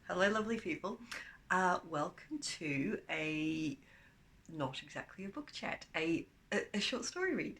Hello, lovely people. Welcome to a not exactly a book chat, a short story read.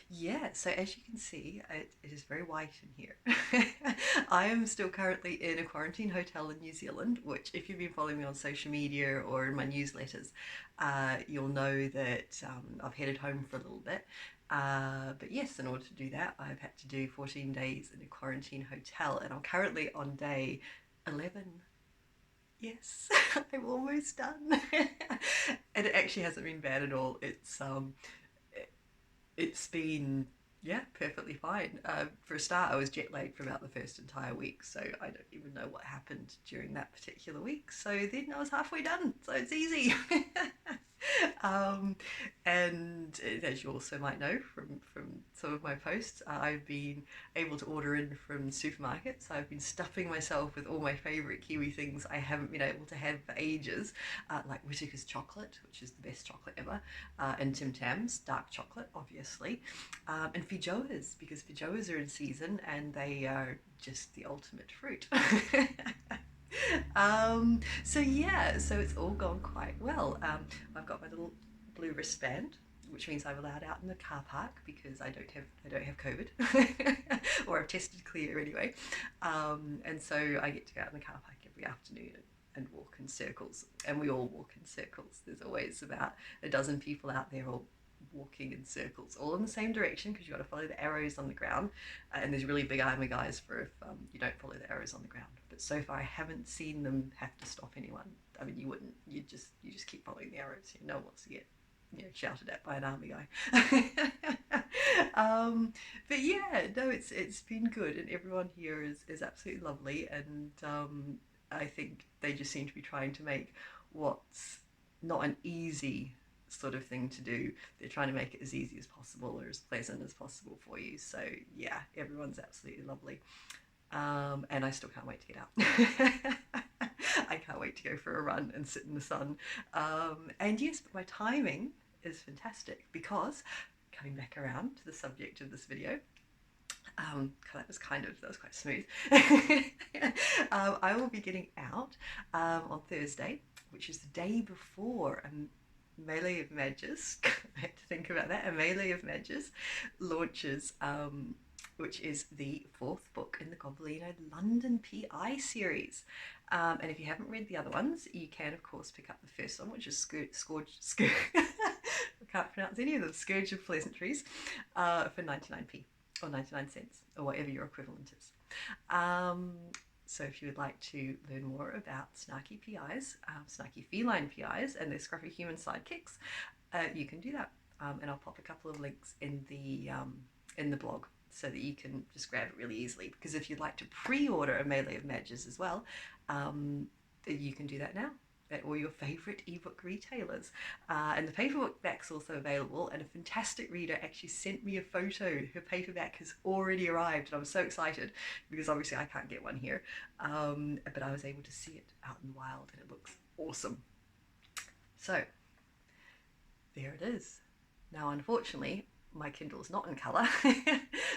Yeah, so as you can see, it is very white in here. I am still currently in a quarantine hotel in New Zealand, which, if you've been following me on social media or in my newsletters, you'll know that I've headed home for a little bit. But yes, in order to do that, I've had to do 14 days in a quarantine hotel, and I'm currently on day 11. Yes, I'm almost done. And it actually hasn't been bad at all. It's been, yeah, perfectly fine. For a start, I was jet lagged for about the first entire week, so I don't even know what happened during that particular week. So then I was halfway done, so it's easy. um, and as you also might know from some of my posts, I've been able to order in from supermarkets. I've been stuffing myself with all my favourite Kiwi things I haven't been able to have for ages, like Whittaker's chocolate, which is the best chocolate ever, and Tim Tams, dark chocolate, obviously, and feijoas, because feijoas are in season and they are just the ultimate fruit. So yeah, so it's all gone quite well. I've got my little blue wristband, which means I'm allowed out in the car park because I don't have COVID, or I've tested clear anyway. And so I get to go out in the car park every afternoon and walk in circles, and we all walk in circles. There's always about a dozen people out there all walking in circles, all in the same direction because you've got to follow the arrows on the ground. And there's really big army guys for if you don't follow the arrows on the ground. But so far, I haven't seen them have to stop anyone. I mean, you wouldn't. You just keep following the arrows. No one wants to get shouted at by an army guy. But yeah, no, it's been good, and everyone here is absolutely lovely, and I think they just seem to be trying to make what's not an easy sort of thing to do. They're trying to make it as easy as possible or as pleasant as possible for you. So yeah, everyone's absolutely lovely. And I still can't wait to get out. I can't wait to go for a run and sit in the sun. And yes, but my timing is fantastic because, coming back around to the subject of this video, that was quite smooth. I will be getting out on Thursday, which is the day before a Melee of Mages. I had to think about that. A Melee of Mages launches, which is the fourth book in the Gobbelino London PI series. And if you haven't read the other ones, you can, of course, pick up the first one, which is Scourge. I can't pronounce any of them. Scourge of Pleasantries, for 99p or 99 cents or whatever your equivalent is. So if you would like to learn more about snarky PIs, snarky feline PIs, and their scruffy human sidekicks, you can do that. And I'll pop a couple of links in the blog so that you can just grab it really easily. Because if you'd like to pre-order a Melee of Mages as well, you can do that now at all your favourite ebook retailers. And the paperback's also available, and a fantastic reader actually sent me a photo. Her paperback has already arrived, and I'm so excited because obviously I can't get one here. But I was able to see it out in the wild, and it looks awesome. So there it is. Now, unfortunately, my Kindle is not in colour,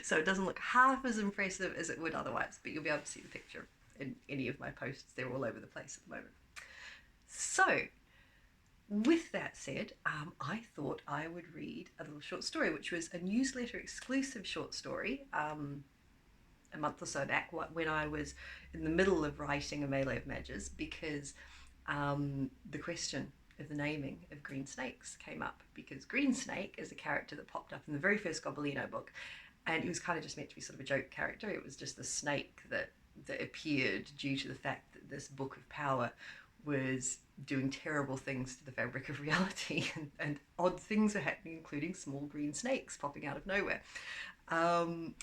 so it doesn't look half as impressive as it would otherwise, but you'll be able to see the picture in any of my posts. They're all over the place at the moment. So, with that said, I thought I would read a little short story, which was a newsletter exclusive short story a month or so back when I was in the middle of writing a Melee of Mages, because the question of the naming of green snakes came up, because Green Snake is a character that popped up in the very first Gobbelino book, and it was kind of just meant to be sort of a joke character. It was just the snake that appeared due to the fact that this book of power was doing terrible things to the fabric of reality, and odd things were happening, including small green snakes popping out of nowhere. And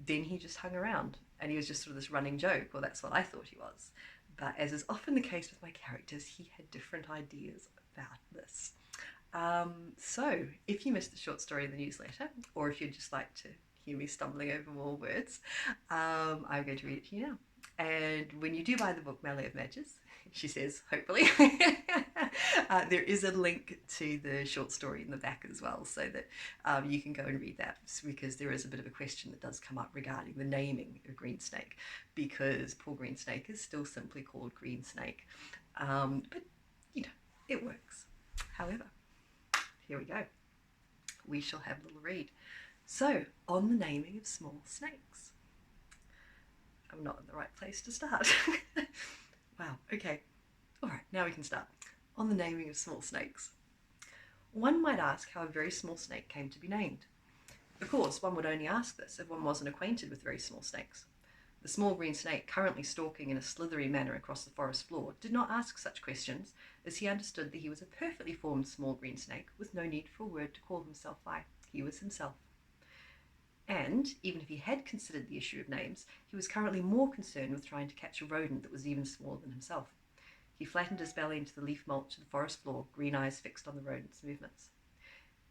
then he just hung around, and he was just sort of this running joke. Well, that's what I thought he was. But as is often the case with my characters, he had different ideas about this. So if you missed the short story in the newsletter, or if you'd just like to hear me stumbling over more words, I'm going to read it to you now. And when you do buy the book Melee of Matches, she says, hopefully, there is a link to the short story in the back as well, so that you can go and read that, because there is a bit of a question that does come up regarding the naming of Green Snake, because poor Green Snake is still simply called Green Snake. But, you know, it works. However, here we go. We shall have a little read. So, on the naming of small snakes. I'm not in the right place to start. Wow, okay. All right, now we can start. On the naming of small snakes. One might ask how a very small snake came to be named. Of course, one would only ask this if one wasn't acquainted with very small snakes. The small green snake, currently stalking in a slithery manner across the forest floor, did not ask such questions, as he understood that he was a perfectly formed small green snake with no need for a word to call himself by. He was himself. And, even if he had considered the issue of names, he was currently more concerned with trying to catch a rodent that was even smaller than himself. He flattened his belly into the leaf mulch of the forest floor, green eyes fixed on the rodent's movements.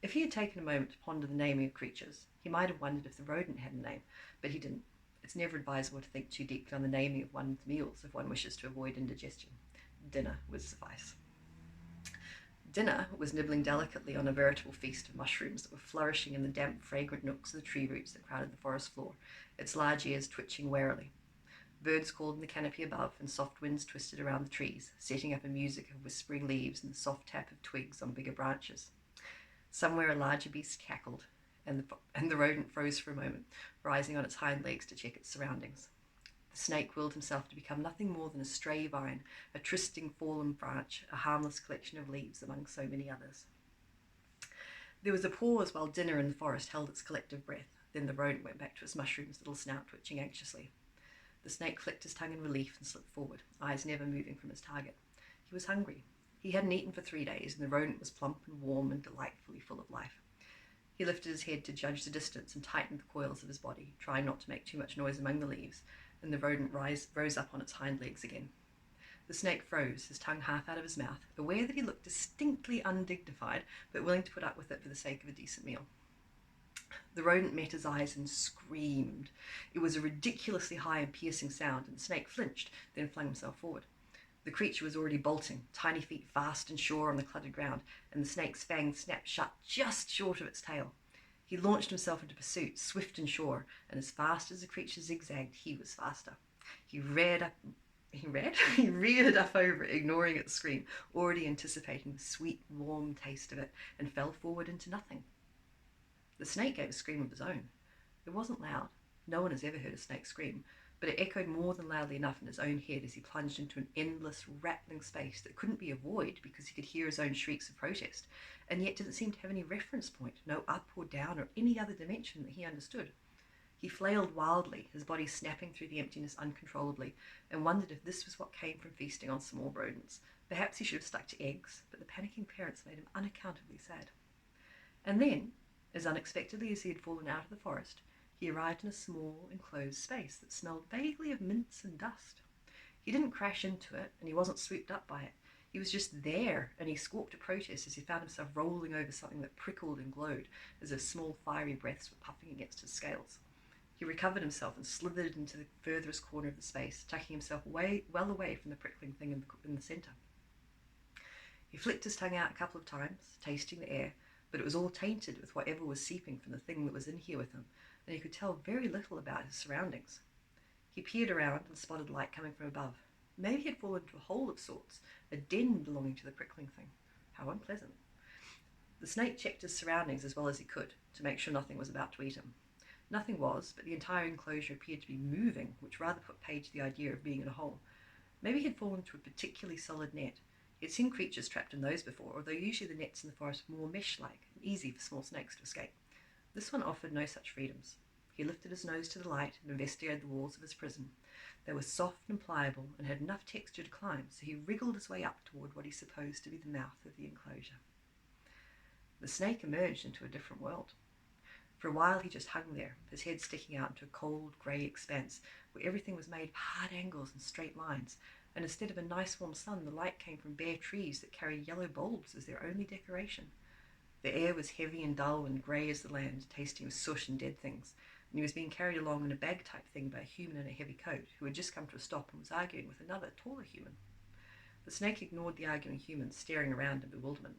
If he had taken a moment to ponder the naming of creatures, he might have wondered if the rodent had a name, but he didn't. It's never advisable to think too deeply on the naming of one's meals if one wishes to avoid indigestion. Dinner would suffice. Dinner was nibbling delicately on a veritable feast of mushrooms that were flourishing in the damp, fragrant nooks of the tree roots that crowded the forest floor, its large ears twitching warily. Birds called in the canopy above, and soft winds twisted around the trees, setting up a music of whispering leaves and the soft tap of twigs on bigger branches. Somewhere a larger beast cackled, and the rodent froze for a moment, rising on its hind legs to check its surroundings. The snake willed himself to become nothing more than a stray vine, a twisting fallen branch, a harmless collection of leaves among so many others. There was a pause while Dinner in the forest held its collective breath. Then the rodent went back to its mushrooms, little snout twitching anxiously. The snake flicked his tongue in relief and slipped forward, eyes never moving from his target. He was hungry. He hadn't eaten for 3 days, and the rodent was plump and warm and delightfully full of life. He lifted his head to judge the distance and tightened the coils of his body, trying not to make too much noise among the leaves, and the rodent rose up on its hind legs again. The snake froze, his tongue half out of his mouth, aware that he looked distinctly undignified, but willing to put up with it for the sake of a decent meal. The rodent met his eyes and screamed. It was a ridiculously high and piercing sound, and the snake flinched, then flung himself forward. The creature was already bolting, tiny feet fast and sure on the cluttered ground, and the snake's fangs snapped shut just short of its tail. He launched himself into pursuit, swift and sure, and as fast as the creature zigzagged, he was faster. He reared up over it, ignoring its scream, already anticipating the sweet, warm taste of it, and fell forward into nothing. The snake gave a scream of his own. It wasn't loud. No one has ever heard a snake scream, but it echoed more than loudly enough in his own head as he plunged into an endless, rattling space that couldn't be avoided because he could hear his own shrieks of protest, and yet didn't seem to have any reference point, no up or down or any other dimension that he understood. He flailed wildly, his body snapping through the emptiness uncontrollably, and wondered if this was what came from feasting on small rodents. Perhaps he should have stuck to eggs, but the panicking parents made him unaccountably sad. And then, as unexpectedly as he had fallen out of the forest, he arrived in a small, enclosed space that smelled vaguely of mints and dust. He didn't crash into it, and he wasn't swooped up by it. He was just there, and he squawked a protest as he found himself rolling over something that prickled and glowed, as if small fiery breaths were puffing against his scales. He recovered himself and slithered into the furthest corner of the space, tucking himself well away from the prickling thing in the centre. He flicked his tongue out a couple of times, tasting the air, but it was all tainted with whatever was seeping from the thing that was in here with him, and he could tell very little about his surroundings. He peered around and spotted light coming from above. Maybe he had fallen into a hole of sorts, a den belonging to the prickling thing. How unpleasant. The snake checked his surroundings as well as he could, to make sure nothing was about to eat him. Nothing was, but the entire enclosure appeared to be moving, which rather put paid to the idea of being in a hole. Maybe he had fallen into a particularly solid net. He had seen creatures trapped in those before, although usually the nets in the forest were more mesh-like and easy for small snakes to escape. This one offered no such freedoms. He lifted his nose to the light and investigated the walls of his prison. They were soft and pliable and had enough texture to climb, so he wriggled his way up toward what he supposed to be the mouth of the enclosure. The snake emerged into a different world. For a while he just hung there, his head sticking out into a cold, grey expanse where everything was made of hard angles and straight lines, and instead of a nice warm sun, the light came from bare trees that carried yellow bulbs as their only decoration. The air was heavy and dull and grey as the land, tasting of soot and dead things, and he was being carried along in a bag-type thing by a human in a heavy coat who had just come to a stop and was arguing with another, taller human. The snake ignored the arguing humans, staring around in bewilderment.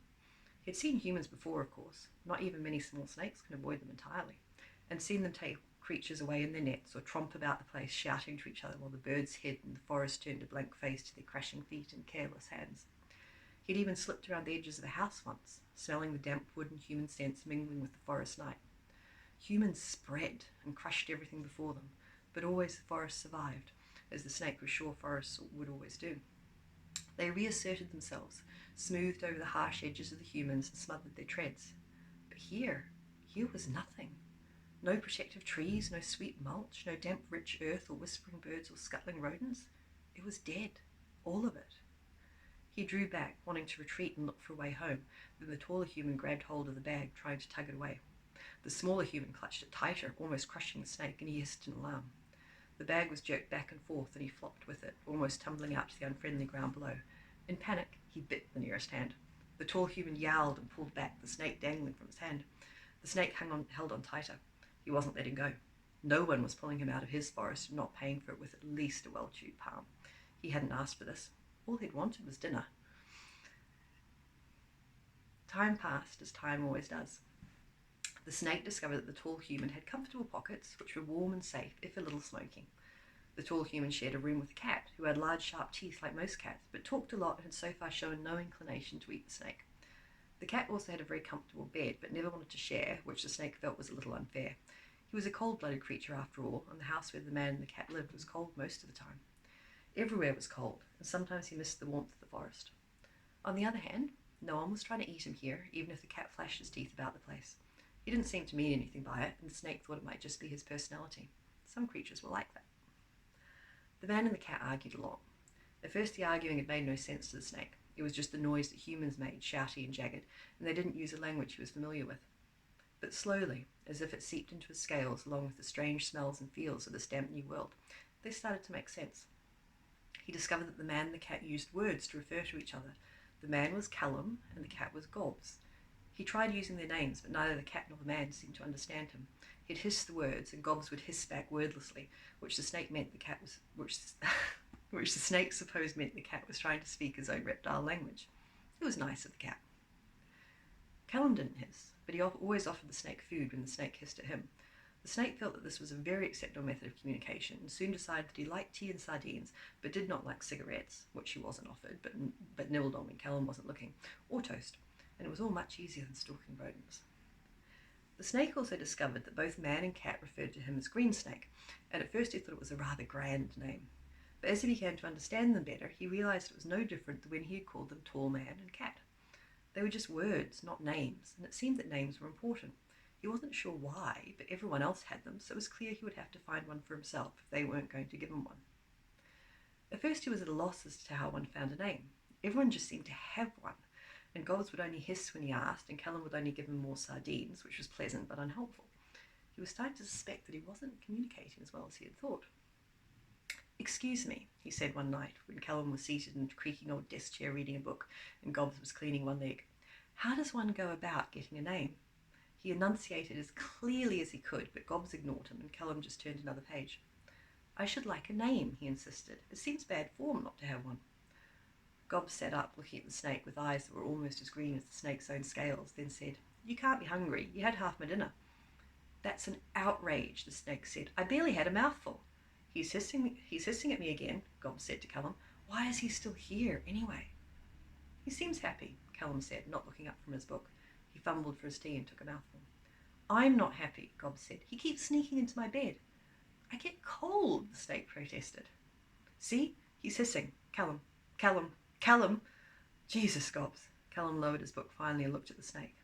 He had seen humans before, of course. Not even many small snakes can avoid them entirely, and seen them take creatures away in their nets or tromp about the place, shouting to each other while the birds hid and the forest turned a blank face to their crashing feet and careless hands. He'd even slipped around the edges of a house once, smelling the damp wood and human scents mingling with the forest night. Humans spread and crushed everything before them, but always the forest survived, as the snake was sure forests would always do. They reasserted themselves, smoothed over the harsh edges of the humans and smothered their treads. But here was nothing. No protective trees, no sweet mulch, no damp rich earth or whispering birds or scuttling rodents. It was dead, all of it. He drew back, wanting to retreat and look for a way home, then the taller human grabbed hold of the bag, trying to tug it away. The smaller human clutched it tighter, almost crushing the snake, and he hissed in alarm. The bag was jerked back and forth, and he flopped with it, almost tumbling out to the unfriendly ground below. In panic, he bit the nearest hand. The tall human yowled and pulled back, the snake dangling from his hand. The snake held on tighter. He wasn't letting go. No one was pulling him out of his forest and not paying for it with at least a well-chewed palm. He hadn't asked for this. All he'd wanted was dinner. Time passed, as time always does. The snake discovered that the tall human had comfortable pockets, which were warm and safe, if a little smoking. The tall human shared a room with a cat, who had large sharp teeth like most cats, but talked a lot and had so far shown no inclination to eat the snake. The cat also had a very comfortable bed, but never wanted to share, which the snake felt was a little unfair. He was a cold-blooded creature after all, and the house where the man and the cat lived was cold most of the time. Everywhere was cold, and sometimes he missed the warmth of the forest. On the other hand, no one was trying to eat him here, even if the cat flashed his teeth about the place. He didn't seem to mean anything by it, and the snake thought it might just be his personality. Some creatures were like that. The man and the cat argued a lot. At first the arguing had made no sense to the snake. It was just the noise that humans made, shouty and jagged, and they didn't use a language he was familiar with. But slowly, as if it seeped into his scales along with the strange smells and feels of this damp new world, they started to make sense. He discovered that the man and the cat used words to refer to each other. The man was Callum and the cat was Gobbs. He tried using their names, but neither the cat nor the man seemed to understand him. He'd hiss the words, and Gobbs would hiss back wordlessly, which the snake supposed meant the cat was trying to speak his own reptile language. It was nice of the cat. Callum didn't hiss, but he always offered the snake food when the snake hissed at him. The snake felt that this was a very acceptable method of communication, and soon decided that he liked tea and sardines, but did not like cigarettes, which he wasn't offered, but nibbled on when Callum wasn't looking, or toast, and it was all much easier than stalking rodents. The snake also discovered that both man and cat referred to him as Green Snake, and at first he thought it was a rather grand name. But as he began to understand them better, he realised it was no different than when he had called them Tall Man and Cat. They were just words, not names, and it seemed that names were important. He wasn't sure why, but everyone else had them, so it was clear he would have to find one for himself if they weren't going to give him one. At first he was at a loss as to how one found a name. Everyone just seemed to have one, and Gobbs would only hiss when he asked, and Callum would only give him more sardines, which was pleasant but unhelpful. He was starting to suspect that he wasn't communicating as well as he had thought. "Excuse me," he said one night, when Callum was seated in a creaking old desk chair reading a book, and Gobbs was cleaning one leg. "How does one go about getting a name?" He enunciated as clearly as he could, but Gobbs ignored him, and Callum just turned another page. "I should like a name," he insisted. "It seems bad form not to have one." Gobbs sat up, looking at the snake with eyes that were almost as green as the snake's own scales, then said, "You can't be hungry. You had half my dinner." "That's an outrage," the snake said. "I barely had a mouthful." He's hissing at me again," Gobbs said to Callum. "Why is he still here, anyway?" "He seems happy," Callum said, not looking up from his book. He fumbled for his tea and took a mouthful. "I'm not happy," Gobbs said. "He keeps sneaking into my bed." "I get cold," the snake protested. "See? He's hissing. Callum, Callum, Callum." "Jesus, Gobbs." Callum lowered his book finally and looked at the snake.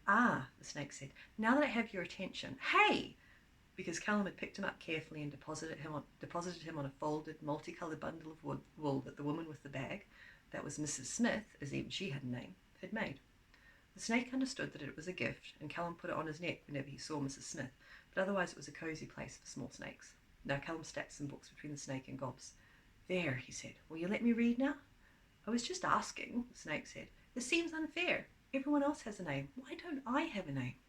"Ah," the snake said. "Now that I have your attention." "Hey!" Because Callum had picked him up carefully and deposited him on a folded, multicoloured bundle of wool that the woman with the bag, that was Mrs. Smith, as even she had a name, had made. The snake understood that it was a gift, and Callum put it on his neck whenever he saw Mrs. Smith, but otherwise it was a cosy place for small snakes. Now Callum stacked some books between the snake and Gobbs. "There," he said. "Will you let me read now?" "I was just asking," the snake said. "This seems unfair. Everyone else has a name. Why don't I have a name?"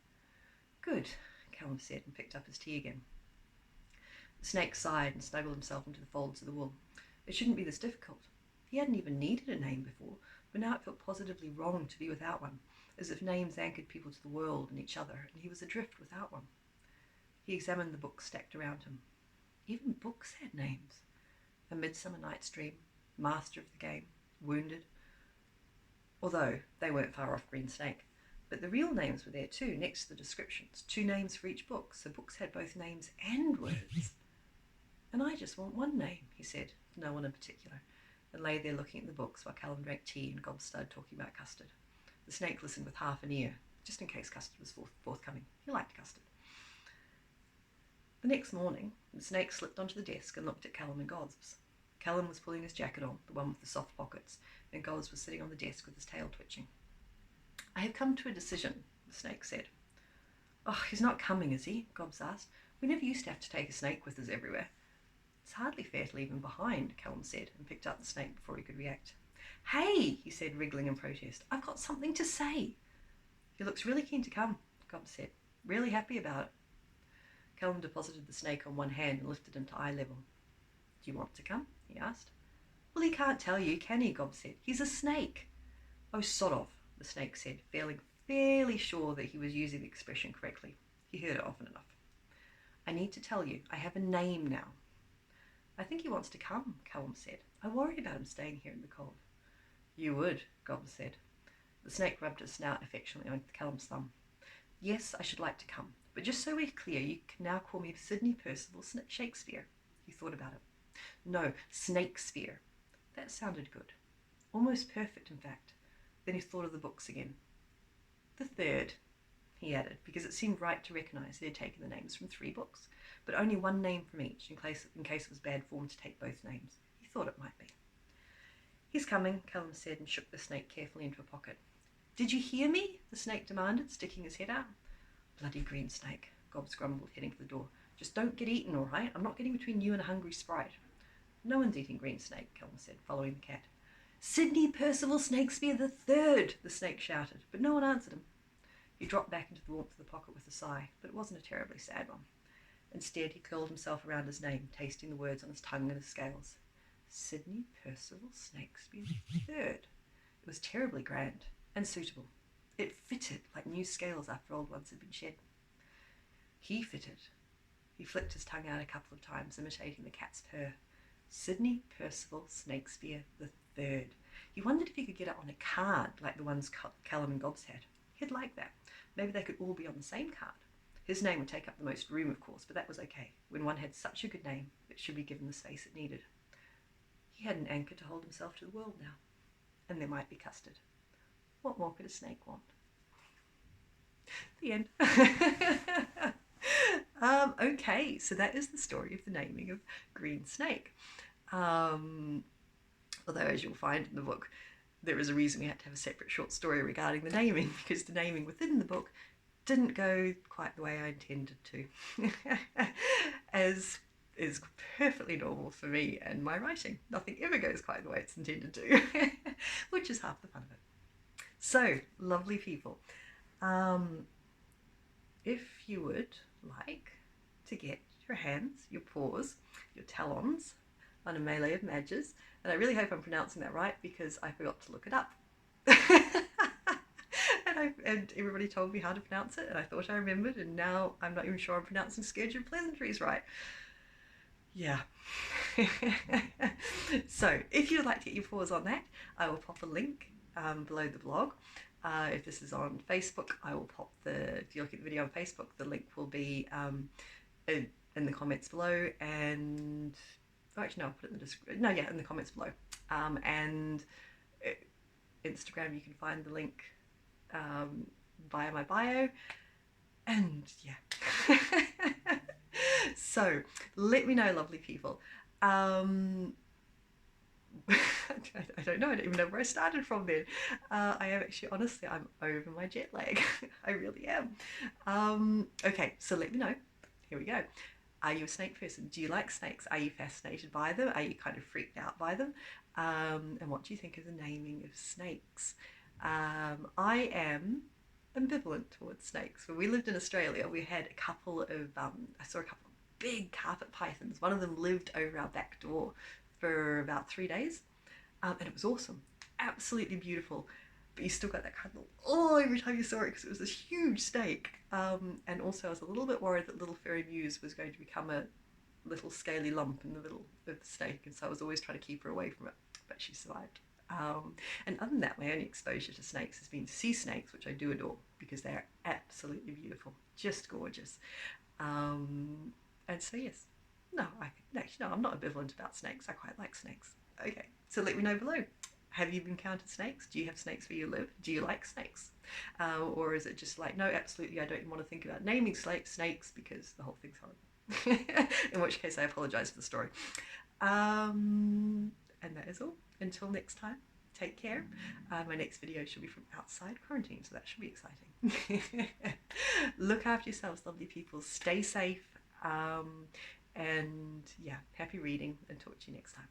"Good," Callum said, and picked up his tea again. The snake sighed and snuggled himself into the folds of the wool. It shouldn't be this difficult. He hadn't even needed a name before, but now it felt positively wrong to be without one, as if names anchored people to the world and each other, and he was adrift without one. He examined the books stacked around him. Even books had names. A Midsummer Night's Dream, Master of the Game, Wounded. Although they weren't far off Green Snake. But the real names were there too, next to the descriptions. 2 names for each book, so books had both names and words. And I just want one name, he said, no one in particular, and lay there looking at the books while Callum drank tea and Gob started talking about custard. The snake listened with half an ear, just in case custard was forthcoming. He liked custard. The next morning, the snake slipped onto the desk and looked at Callum and Gobs. Callum was pulling his jacket on, the one with the soft pockets, and Gobs was sitting on the desk with his tail twitching. I have come to a decision, the snake said. Oh, he's not coming, is he? Gobs asked. We never used to have to take a snake with us everywhere. It's hardly fair to leave him behind, Callum said, and picked up the snake before he could react. Hey, he said, wriggling in protest. I've got something to say. He looks really keen to come, Gobs said. Really happy about it. Callum deposited the snake on one hand and lifted him to eye level. Do you want to come? He asked. Well, he can't tell you, can he? Gobs said. He's a snake. Oh, sod off, the snake said, feeling fairly sure that he was using the expression correctly. He heard it often enough. I need to tell you, I have a name now. I think he wants to come, Callum said. I worry about him staying here in the cold. You would, Gobs said. The snake rubbed his snout affectionately on Callum's thumb. Yes, I should like to come, but just so we're clear, you can now call me Sydney Percival Shakespeare. He thought about it. No, Snakesphere. That sounded good. Almost perfect, in fact. Then he thought of the books again. The third, he added, because it seemed right to recognise he had taken the names from 3 books, but only one name from each, in case it was bad form to take both names. He thought it might be. He's coming, Callum said, and shook the snake carefully into a pocket. Did you hear me? The snake demanded, sticking his head out. Bloody green snake, Gobs grumbled, heading for the door. Just don't get eaten, all right? I'm not getting between you and a hungry sprite. No one's eating green snake, Callum said, following the cat. Sydney Percival Snakespere the Third, the snake shouted, but no one answered him. He dropped back into the warmth of the pocket with a sigh, but it wasn't a terribly sad one. Instead, he curled himself around his name, tasting the words on his tongue and his scales. Sydney Percival Snakespere the Third. It was terribly grand and suitable. It fitted like new scales after old ones had been shed. He fitted. He flicked his tongue out a couple of times, imitating the cat's purr. Sydney Percival Snakespere the Third. He wondered if he could get it on a card like the ones Callum and Gobs had. He'd like that. Maybe they could all be on the same card. His name would take up the most room, of course, but that was okay. When one had such a good name, it should be given the space it needed. He had an anchor to hold himself to the world now. And there might be custard. What more could a snake want? The end. Okay, so that is the story of the naming of Green Snake. Although, as you'll find in the book, there is a reason we had to have a separate short story regarding the naming, because the naming within the book didn't go quite the way I intended to, as is perfectly normal for me and my writing. Nothing ever goes quite the way it's intended to, which is half the fun of it. So, lovely people, if you would like to get your hands, your paws, your talons on a melee of Madges, and I really hope I'm pronouncing that right because I forgot to look it up. and everybody told me how to pronounce it, and I thought I remembered, and now I'm not even sure I'm pronouncing Scourge of Pleasantries right. Yeah. So, if you'd like to get your paws on that, I will pop a link below the blog. If this is on Facebook, I will pop if you look at the video on Facebook, the link will be in the comments below, and actually no, I'll put it in the description. No, yeah, in the comments below. And Instagram, you can find the link via my bio, and yeah. So let me know, lovely people. I don't know, I don't even know where I started from then. I am actually, honestly, I'm over my jet lag. I really am. Okay, so let me know. Here we go. Are you a snake person? Do you like snakes? Are you fascinated by them? Are you kind of freaked out by them? And what do you think of the naming of snakes? I am ambivalent towards snakes. When we lived in Australia, we had a couple of, I saw a couple big carpet pythons. One of them lived over our back door for about 3 days, and it was awesome, absolutely beautiful. But you still got that kind of every time you saw it, because it was this huge snake. And also I was a little bit worried that little fairy Muse was going to become a little scaly lump in the middle of the snake, and so I was always trying to keep her away from it, but she survived. And other than that, my only exposure to snakes has been sea snakes, which I do adore because they are absolutely beautiful, just gorgeous. And so yes, no, I'm not ambivalent about snakes. I quite like snakes. Okay, so let me know below. Have you encountered snakes? Do you have snakes where you live? Do you like snakes? Or is it just like, no, absolutely, I don't even want to think about naming snakes because the whole thing's horrible. In which case I apologise for the story. And that is all. Until next time, take care. My next video should be from outside quarantine, so that should be exciting. Look after yourselves, lovely people. Stay safe. And yeah, happy reading, and talk to you next time.